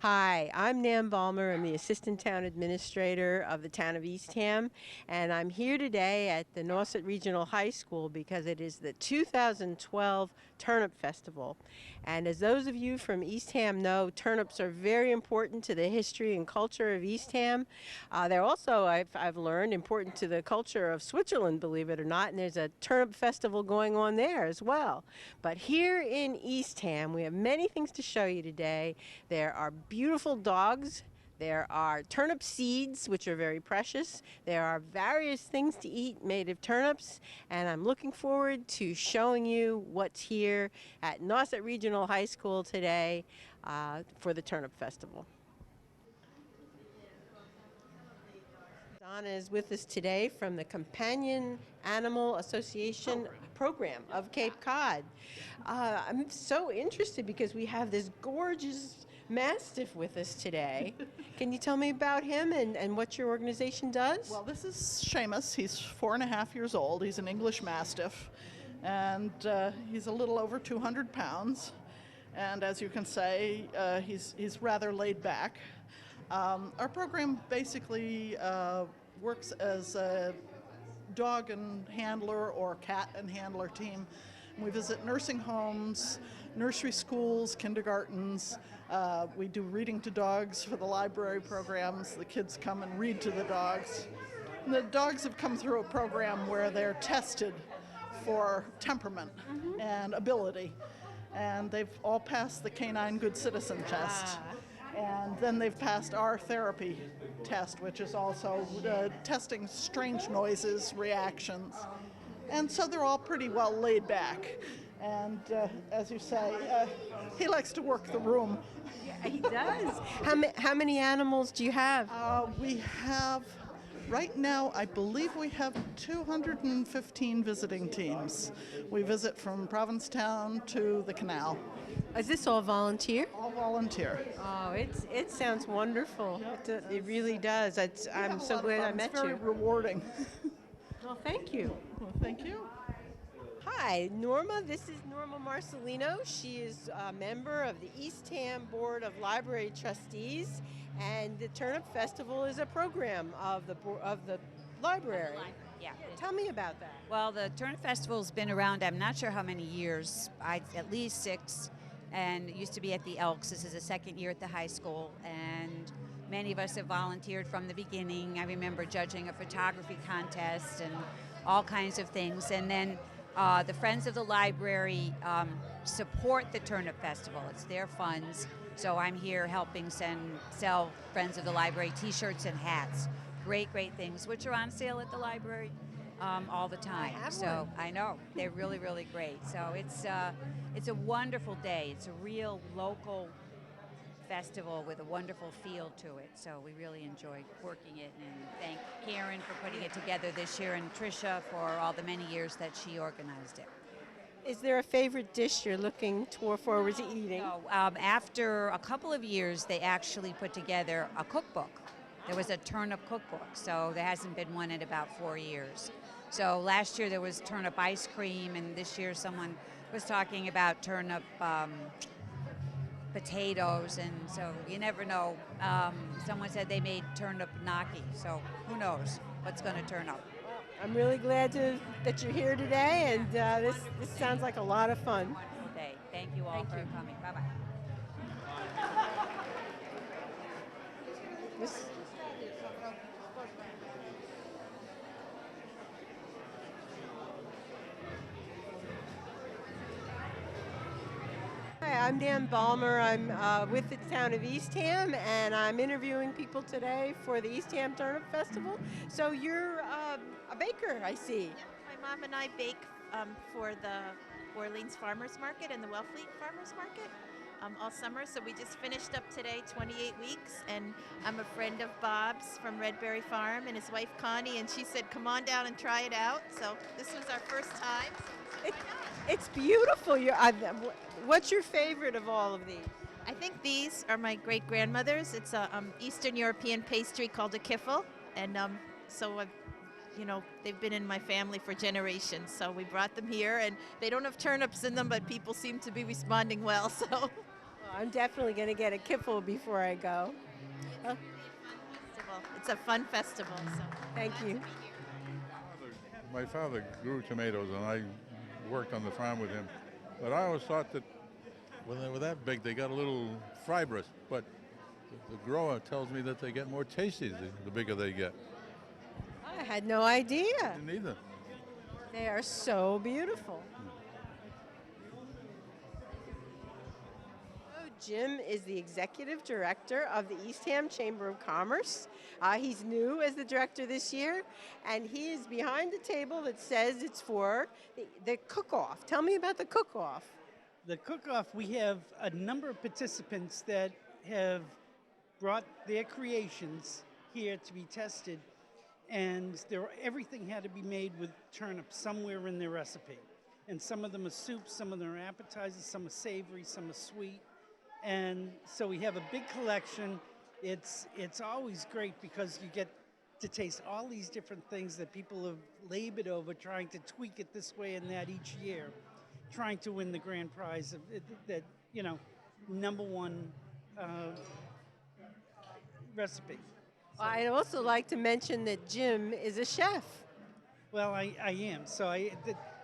Hi, I'm Nan Balmer. I'm the Assistant Town Administrator of the Town of Eastham, and I'm here today at the Nauset Regional High School because it is the 2012 Turnip Festival. And as those of you from Eastham know, turnips are very important to the history and culture of Eastham. They're also, I've learned, important to the culture of Switzerland, believe it or not, and there's a turnip festival going on there as well. But here in Eastham, we have many things to show you today. There are beautiful dogs. There are turnip seeds, which are very precious. There are various things to eat made of turnips, and I'm looking forward to showing you what's here at Nauset Regional High School today for the Turnip Festival. Donna is with us today from the Companion Animal Association program of Cape Cod. I'm so interested because we have this gorgeous Mastiff with us today. Can you tell me about him and what your organization does? Well, this is Seamus. He's 4.5 years old. He's an English Mastiff, and he's a little over 200 pounds. And as you can say, he's rather laid back. Our program basically works as a dog and handler or cat and handler team. We visit nursing homes, nursery schools, kindergartens. We do reading to dogs for the library programs. The kids come and read to the dogs. And the dogs have come through a program where they're tested for temperament and ability. And they've all passed the Canine Good Citizen test. And then they've passed our therapy test, which is also testing strange noises, reactions. And so they're all pretty well laid back. And as you say, he likes to work the room. Yeah, he does. How many animals do you have? We have, right now, I believe we have 215 visiting teams. We visit from Provincetown to the canal. Is this all volunteer? All volunteer. Oh, it sounds wonderful. It really does. I'm so glad I met It's very you. rewarding. Well, thank you. Well, thank you. Hi, Norma. This is Norma Marcelino. She is a member of the Eastham Board of Library Trustees, and the Turnip Festival is a program of the library. Yeah. Tell me about that. Well, the Turnip Festival's been around, I'm not sure how many years, at least 6, and it used to be at the Elks. This is the second year at the high school, and many of us have volunteered from the beginning. I remember judging a photography contest and all kinds of things, and then the Friends of the Library support the Turnip Festival. It's their funds, so I'm here helping sell Friends of the Library t-shirts and hats. Great things, which are on sale at the library all the time. I know they're really, really great. So it's a wonderful day. It's a real local festival with a wonderful feel to it. So we really enjoy working it, and thank Karen for putting it together this year, and Tricia for all the many years that she organized it. Is there a favorite dish you're looking forward to eating? So, after a couple of years, they actually put together a cookbook. There was a turnip cookbook, so there hasn't been one in about 4 years. So last year there was turnip ice cream, and this year someone was talking about turnip potatoes, and so you never know. Someone said they made turnip gnocchi, so who knows what's going to turn up. I'm really glad that you're here today, and this sounds like a lot of fun. Wonderful day. Thank you all for coming. Bye-bye. This- Hi, I'm Dan Balmer. I'm with the town of Eastham, and I'm interviewing people today for the Eastham Turnip Festival. So you're a baker, I see. Yep, my mom and I bake for the Orleans Farmers Market and the Wellfleet Farmers Market all summer. So we just finished up today, 28 weeks, and I'm a friend of Bob's from Redberry Farm and his wife Connie, and she said, come on down and try it out. So this was our first time. So It's beautiful. What's your favorite of all of these? I think these are my great-grandmother's. It's a Eastern European pastry called a kiffle, and they've been in my family for generations. So we brought them here, and they don't have turnips in them, but people seem to be responding well. So, I'm definitely going to get a kipple before I go. Oh, Festival. It's a fun festival. So thank you. My father grew tomatoes, and I worked on the farm with him. But I always thought that when they were that big, they got a little fibrous. But the grower tells me that they get more tasty the bigger they get. I had no idea. Didn't either. They are so beautiful. Jim is the executive director of the Eastham Chamber of Commerce. He's new as the director this year, and he is behind the table that says it's for the cook-off. Tell me about the cook-off. The cook-off, we have a number of participants that have brought their creations here to be tested, and everything had to be made with turnip somewhere in their recipe. And some of them are soups, some of them are appetizers, some are savory, some are sweet. And so we have a big collection. It's always great because you get to taste all these different things that people have labored over, trying to tweak it this way and that each year, trying to win the grand prize of that, #1 recipe. So, I'd also like to mention that Jim is a chef. well, I am, so it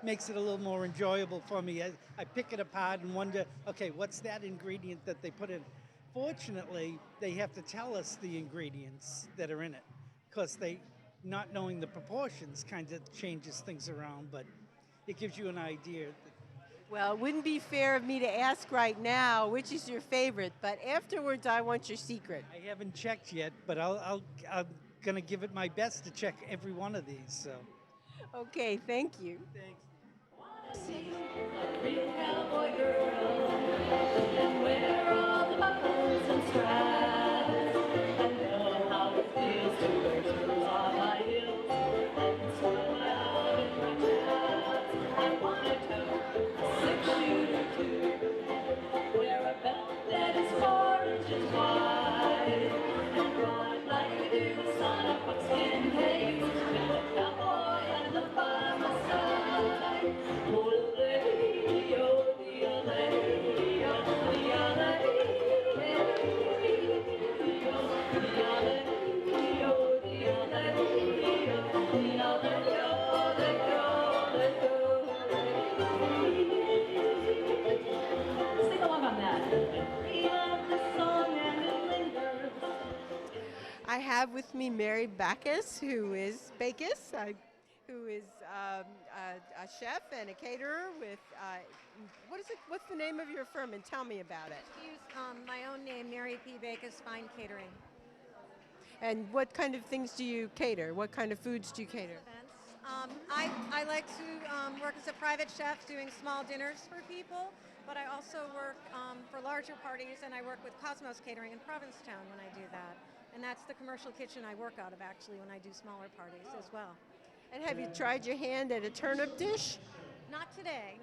makes it a little more enjoyable for me. I pick it apart and wonder, okay, what's that ingredient that they put in? Fortunately, they have to tell us the ingredients that are in it, because not knowing the proportions kind of changes things around, but it gives you an idea. Well, it wouldn't be fair of me to ask right now which is your favorite, but afterwards I want your secret. I haven't checked yet, but I'm going to give it my best to check every one of these. So. Okay, thank you. Thanks. A real cowboy girl, and wear all the buckles and straps. I know how it feels to wear spurs on my heels and swim out in my chaps. I want to tote a 6-shooter too, wear a belt that is 4 inches wide, and ride like we do son of buckskin haze with a cowboy and the by my side. Sing along on that. The song and it lingers. I have with me Mary Backus, who is a chef and a caterer with, what's the name of your firm, and tell me about it. Use my own name, Mary P. Backus Fine Catering. And what kind of things do you cater? What kind of foods do you cater? I like to work as a private chef doing small dinners for people, but I also work for larger parties, and I work with Cosmos Catering in Provincetown when I do that. And that's the commercial kitchen I work out of, actually, when I do smaller parties as well. And have you tried your hand at a turnip dish? Not today,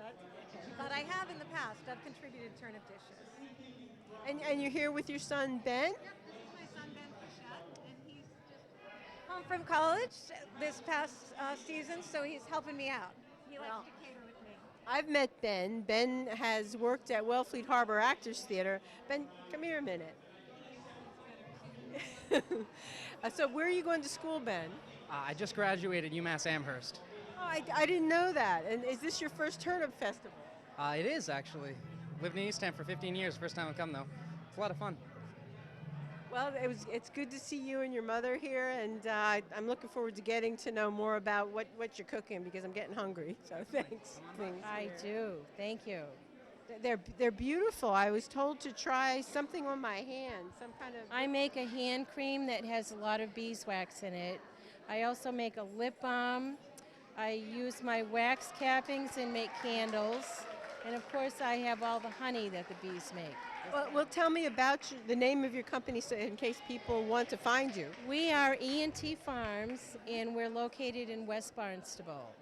but I have in the past. I've contributed turnip dishes. And you're here with your son, Ben? Yep, this is my son, Ben Fichette, and he's just home from college this past season, so he's helping me out. He likes to cater with me. I've met Ben. Ben has worked at Wellfleet Harbor Actors Theater. Ben, come here a minute. So where are you going to school, Ben? I just graduated UMass Amherst. Oh, I didn't know that. And is this your first turnip festival? It is, actually. Lived in Eastham for 15 years. First time I've come, though. It's a lot of fun. Well, it's good to see you and your mother here, and I'm looking forward to getting to know more about what you're cooking, because I'm getting hungry. So thanks. I do. Thank you. They're beautiful. I was told to try something on my hand, some kind of... I make a hand cream that has a lot of beeswax in it. I also make a lip balm. I use my wax cappings and make candles. And of course, I have all the honey that the bees make. Well, tell me about the name of your company, so in case people want to find you. We are E&T Farms, and we're located in West Barnstable.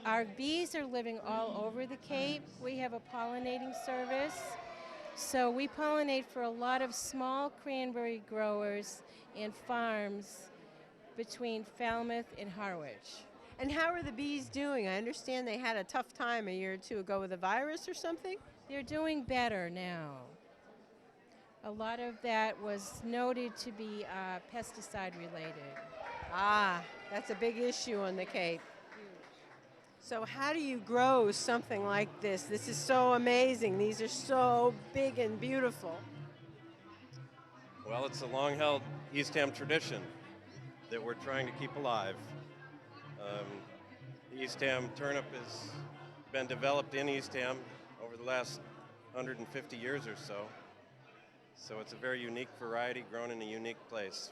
Our bees are living all over the Cape. We have a pollinating service. So we pollinate for a lot of small cranberry growers and farms between Falmouth and Harwich. And how are the bees doing? I understand they had a tough time a year or two ago with a virus or something? They're doing better now. A lot of that was noted to be pesticide related. Ah, that's a big issue on the Cape. So how do you grow something like this? This is so amazing. These are so big and beautiful. Well, it's a long-held Eastham tradition that we're trying to keep alive. Um, the Eastham turnip has been developed in Eastham over the last 150 years or so. So it's a very unique variety grown in a unique place.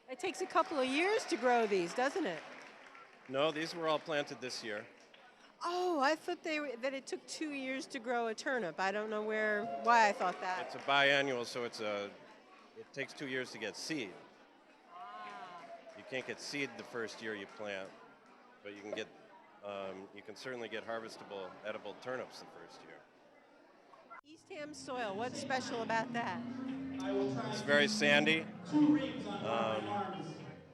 It takes a couple of years to grow these, doesn't it? No, these were all planted this year. Oh, I thought that it took 2 years to grow a turnip. I don't know why I thought that. It's a biannual, so it takes 2 years to get seed. You can't get seed the first year you plant, but you can certainly get harvestable, edible turnips the first year. Eastham soil, what's special about that? It's very sandy.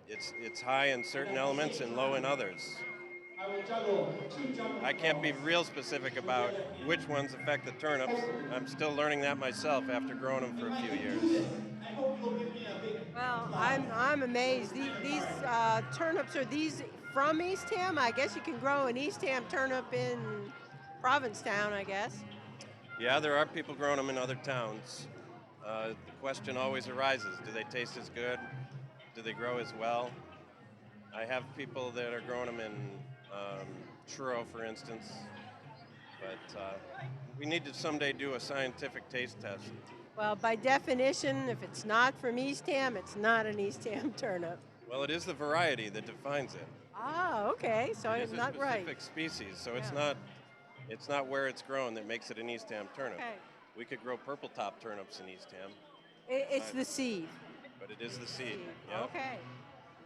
It's high in certain elements and low in others. I can't be real specific about which ones affect the turnips. I'm still learning that myself after growing them for a few years. Well, I'm amazed. These turnips, are these from Eastham? I guess you can grow an Eastham turnip in Provincetown, I guess. Yeah, there are people growing them in other towns. The question always arises, do they taste as good? Do they grow as well? I have people that are growing them in Truro, for instance. But we need to someday do a scientific taste test. Well, by definition, if it's not from Eastham, it's not an Eastham turnip. Well, it is the variety that defines it. Ah, okay, so It is I'm not a right. specific species, so Yeah. it's not where it's grown that makes it an Eastham turnip. Okay. We could grow purple top turnips in Eastham, It's the seed. but it is the seed. Yeah. Okay.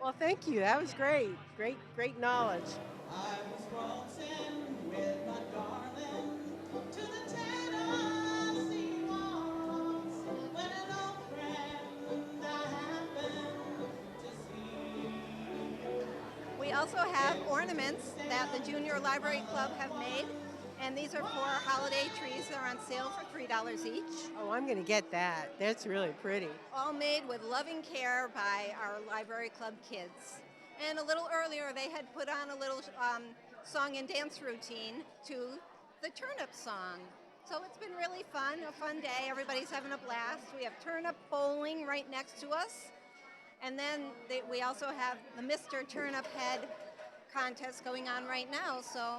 Well, thank you. That was great. Great knowledge. I was waltzing with my darling to the Tennessee waltz when an old friend I happened to see. We also have ornaments that the Junior Library Club have made, and these are for holiday trees. They're on sale for $3 each. Oh, I'm going to get that. That's really pretty. All made with loving care by our Library Club kids. And a little earlier, they had put on a little song and dance routine to the Turnip song. So it's been really fun, a fun day. Everybody's having a blast. We have Turnip bowling right next to us. And then we also have the Mr. Turnip Head contest going on right now. So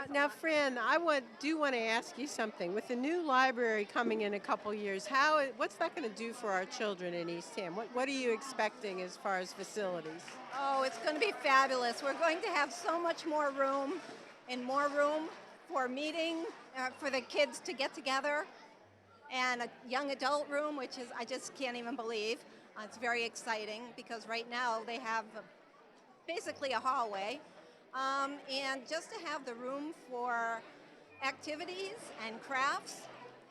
Now, Fran, I do want to ask you something. With the new library coming in a couple years, what's that going to do for our children in Eastham? What are you expecting as far as facilities? oh, it's going to be fabulous. We're going to have so much more room and more room for meeting, for the kids to get together, and a young adult room, which is, I just can't even believe. It's very exciting because right now they have basically a hallway. And just to have the room for activities and crafts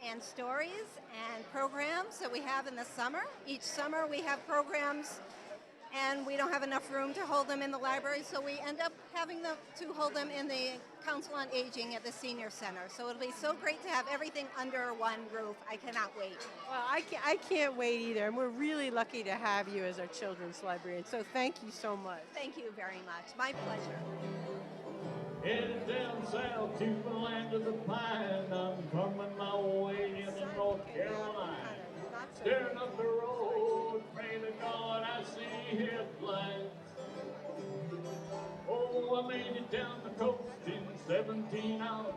and stories and programs that we have in the summer. Each summer we have programs and we don't have enough room to hold them in the library, so we end up having to hold them in the Council on Aging at the Senior Center. So it'll be so great to have everything under one roof. I cannot wait. Well, I can't wait either, and we're really lucky to have you as our children's librarian, so thank you so much. Thank you very much. My pleasure. Headed down south to the land of the pine, I'm coming my way into North Carolina. Staring up the road, praying to God I see headlights. Oh, I made it down the coast in 17 hours,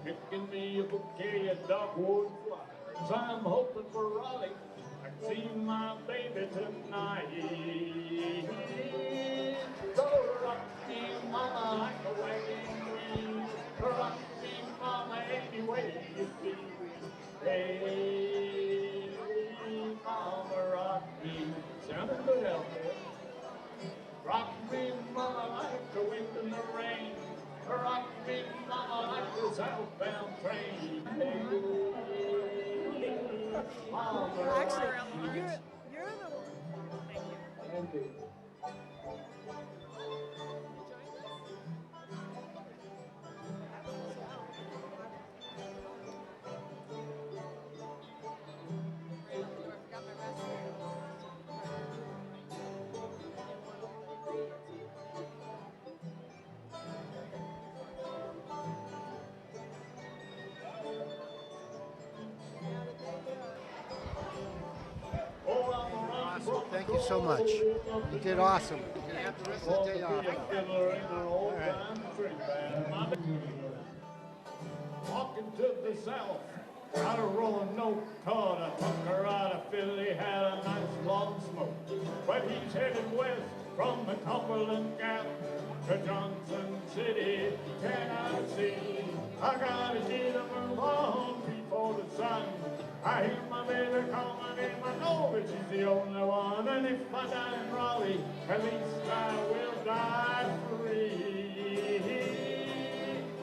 picking me a bouquet of dogwood flowers. I'm hoping for Raleigh, I can see my baby tonight. So rock me, mama, like a wagon wheel. Rock me, mama, any way you feel. Hey, mama, rock me. Sounding good out there. Rock me, mama, like the wind and the rain. Rock me, mama, like the southbound train. Hey, mama, Actually, rock me. you're the Thank you. so much. You did awesome. You can have the rest of the day off now. All right. Walking to the south, out of Roanoke, caught a tucker out of Philly, had a nice long smoke. But he's headed west from the Cumberland Gap to Johnson City, Tennessee. I gotta get a move on before the sun. I hear my baby calling and I know that she's the only one. And if I die in Raleigh, at least I will die free.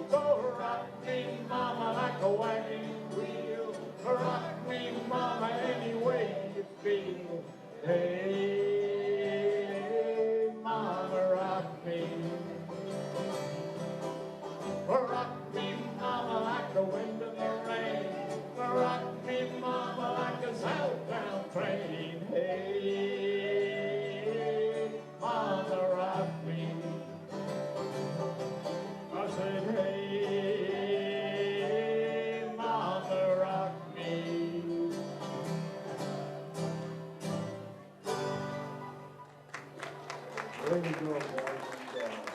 So rock me, mama, like a wagon wheel. Rock me, mama, any way you feel. Hey, mama, rock me. Rock me, mama, like the wind in the rain. Rock me, mama, like a southbound train. Hey, mama, rock me. I said, hey, mama, rock me. There you go, boys and girls.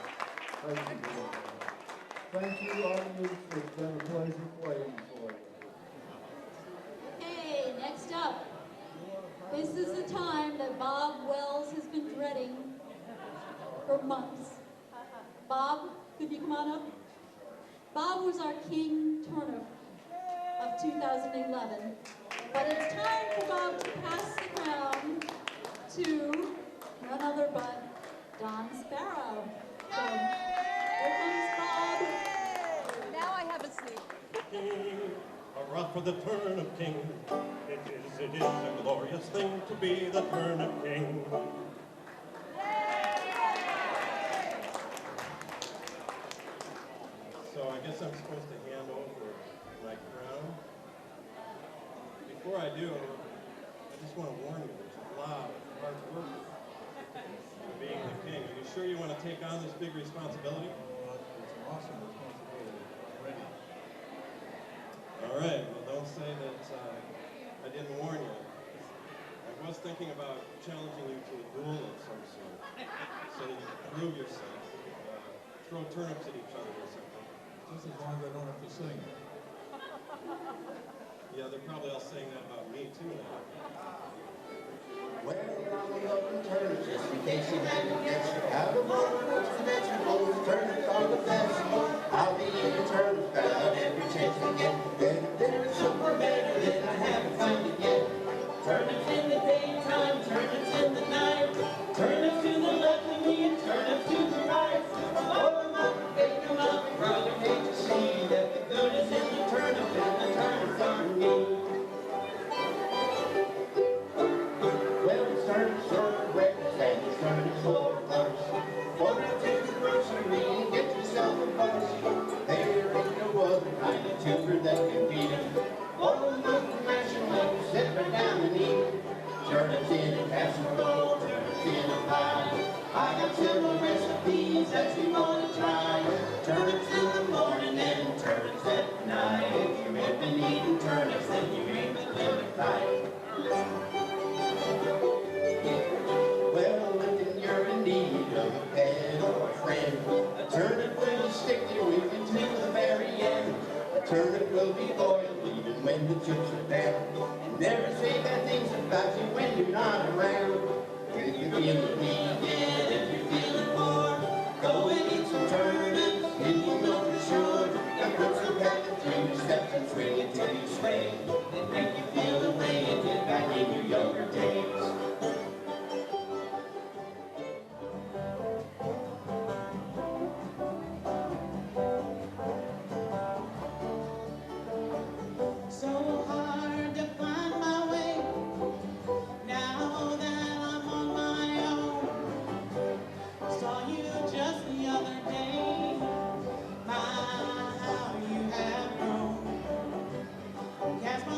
Thank you. Thank you, audience. It's been a pleasure playing for you. Okay, next up. This is the time that Bob Wells has been dreading for months. Bob, could you come on up? Bob was our King Turnip of 2011. But it's time for Bob to pass the crown to none other but Don Sparrow. So, here comes Bob. Now I have a seat. King, hurrah for the Turnip King. It is a glorious thing to be the Turnip King. So I guess I'm supposed to hand over my crown. Before I do, I just want to warn you, there's a lot of hard work for being the king. Are you sure you want to take on this big responsibility? It's an awesome responsibility. Ready. All right, well, don't say that I didn't warn you. I was thinking about challenging you to a duel of some sort, so that you can prove yourself. Throw turnips at each other or something. Just as long as I don't have to sing. Yeah, they're probably all saying that about me too now. Well, I'm loving turnips just in case you hadn't guessed it. Out of all the fruits and vegetables, turnips are the best. I'll be eating turnips about every chance I get. And if there's somewhere better, then I haven't found it yet. Turnips in the daytime, turnips in the night. Turnips to the left of me and turnips to the right. Oh, my baby, my brother, hate to see that the good is in the turnip and the turnips are me. Well, it's turnips for breakfast and it's turnips for lunch. Go down to the grocery and get yourself a bunch. There ain't no other kind of tuber that can beat it. Oh, look, mashing up, sit right down and eat. Turnips in a casserole, turnips in a pie. I got several recipes that you want to try. Turnips in the morning and turnips at night. If you ain't been eating turnips, then you ain't been living right. Well, if you're in need of a pet or a friend, a turnip will stick you with you till the very end. A turnip will be loyal even when the chips are down. And never say bad things about you when you're not around. If you feel the weekend, if you're feeling bored, go and eat some turnips, and you'll know for sure. And put some pepper through your steps and swing it till you sway. And make you feel the way you did back in your younger days. So hard to find my way now that I'm on my own. Saw you just the other day. My, how you have grown. Cast my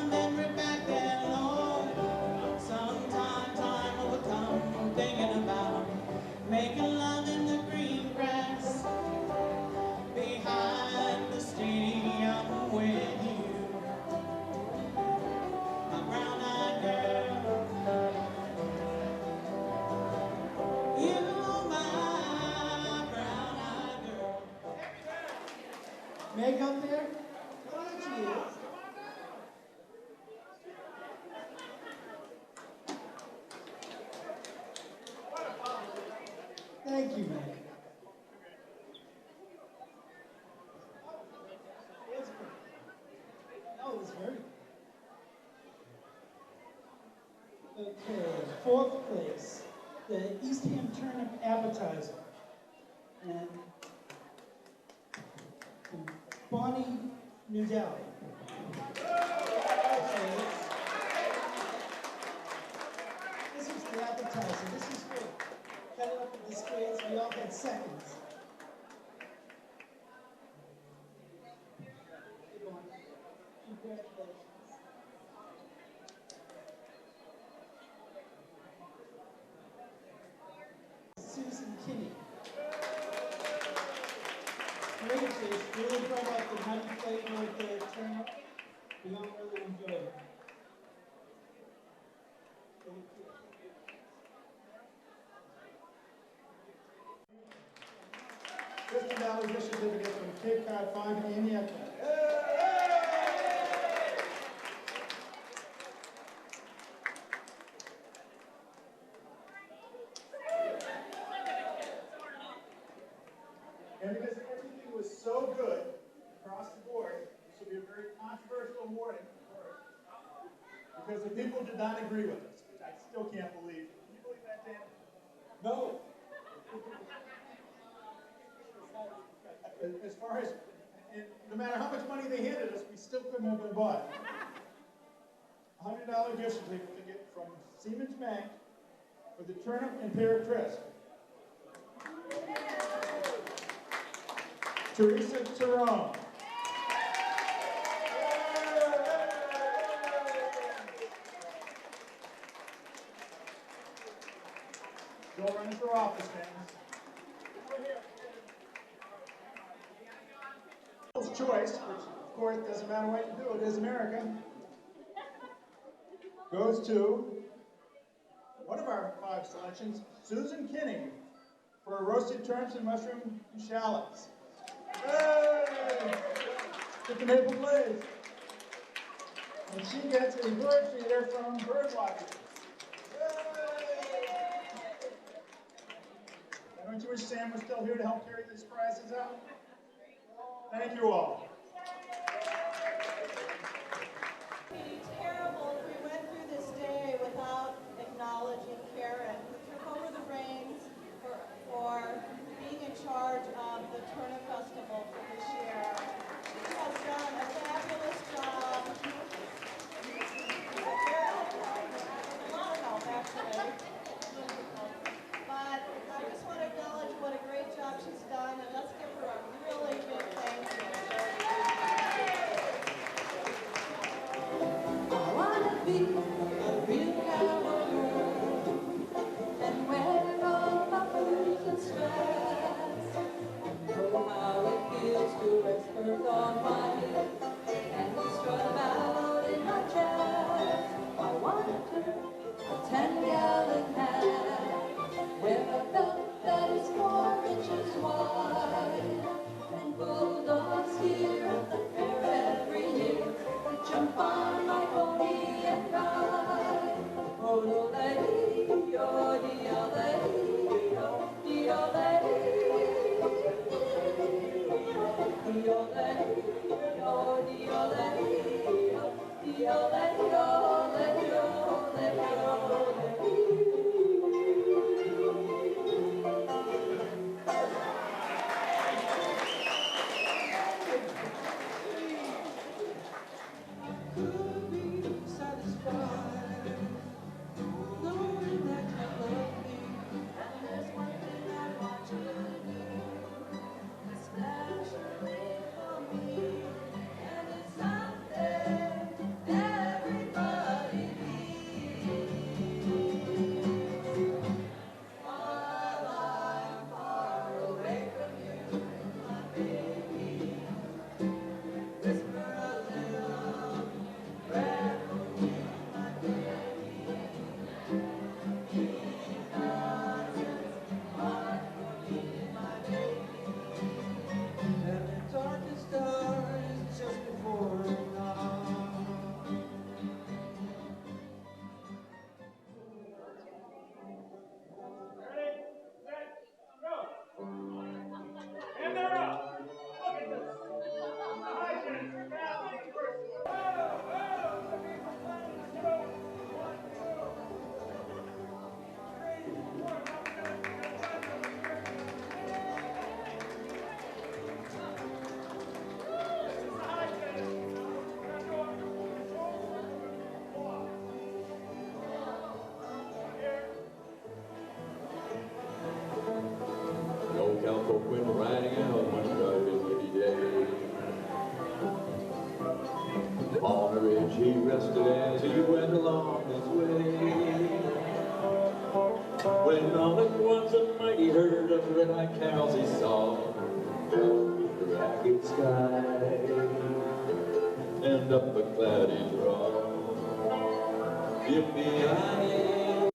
you, Meg. Oh, it was very good. Okay, fourth place, the Eastham Turnip Appetizer. And Bonnie Nudell. This is the appetizer. This is good. Cut it up in the squares. We all had seconds. Congratulations. Susan Kinney. Great dish. Really brought out the nutty flavor of the turnip. We all really enjoyed it. Thank you. $50 gift certificate from Cape Cod Farm in the Echo. And because everything was so good across the board, this will be a very controversial awarding because the people did not agree with us, which I still can't believe. Can you believe that, Dan? No. As far as, and no matter how much money they handed us, we still couldn't have been bought. $100 gift certificate from Siemens Bank for the Turnip and Pear Crisp. Teresa Tyrone. Joel runs for office, fans. Choice, which of course doesn't matter what you do, it is America, goes to one of our 5 selections, Susan Kinney, for roasted turnips and mushroom shallots. Hey! Get the maple glaze. And she gets a bird feeder from Birdwatcher. Don't you wish Sam was still here to help carry these prizes out? Thank you all. It would be terrible if we went through this day without acknowledging Karen, who took over the reins for being in charge of the Turnip Festival for this year. She has done a fabulous job. A lot of help, actually. But I just want to acknowledge what a great job she's done, and let's give her a really big thank you. I wanna be a real cowboy girl and wear all my boots and straps. Know how it feels to wear skirts on my hips and to strut about in my chaps. I wanna turn a 10-gallon hat, wear a belt that is 4 inches wide, and bulldogs here at the fair every year to jump on my pony and ride. Oh, do-lay-dee-oh, dee-oh-lay-dee-oh, dee-oh-lay-dee-oh, dee-oh-lay-dee-oh, dee-oh-lay-dee-oh, dee-oh-lay-dee-oh, lay-dee-oh, lay-dee-oh, lay-dee-oh. Could be satisfied knowing that you love me. And there's one thing I want you to do, especially for me. And it's something everybody needs. rested as he went along his way. When all at once a mighty herd of red-eyed cows he saw, the ragged sky and up a cloudy draw. Yippee-yi-yo,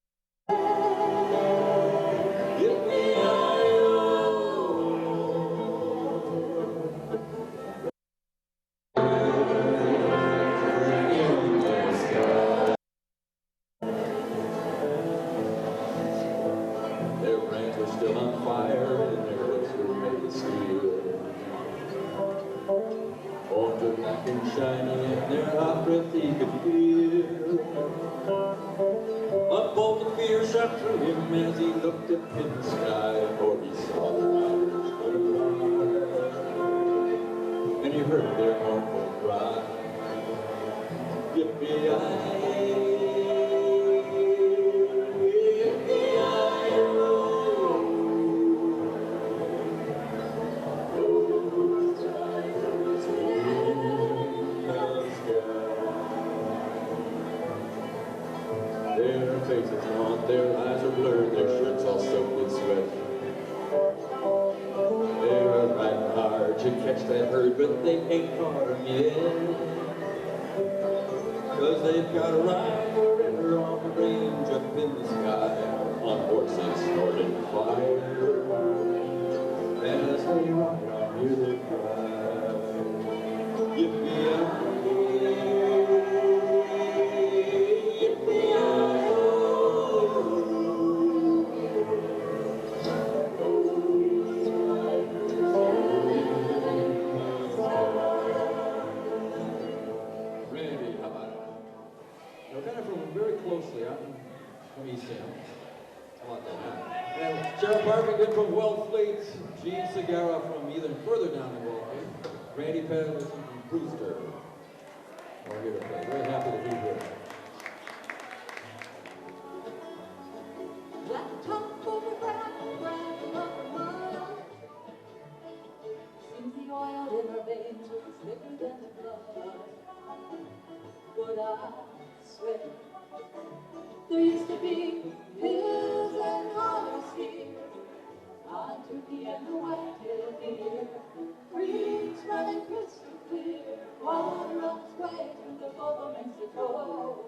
their brands were still on fire and their lips were made of steel. Orange and black and shiny and their hot breath he could feel. A bolt of fear shot through him as he looked up in the sky, for he saw the riders going by, and he heard their mournful cry. Their faces gaunt, their eyes are blurred, their shirts all soaked with sweat. They're riding hard to catch that herd, but they ain't caught 'em yet. 'Cause they've got to ride forever on the range up in the sky, on horses snorting fire. As they ride, I hear them cry, yippee-yi-yo. Randy, how about it? Now, kind of from very closely, I'm from Eastham. How about that? And Sheriff Parkington from Wellfleet, Gene Segarra from even further down in Wellfleet, Randy Patterson from Brewster. We're here to play. Very happy to be here. Like the top of a brand of mud. Seems the oil in our veins was thicker than the blood. But I swear, there used to be hills and hollows here, on Turkey and the white-tailed deer, creeks running crystal clear, water runs way through the Gulf of Mexico.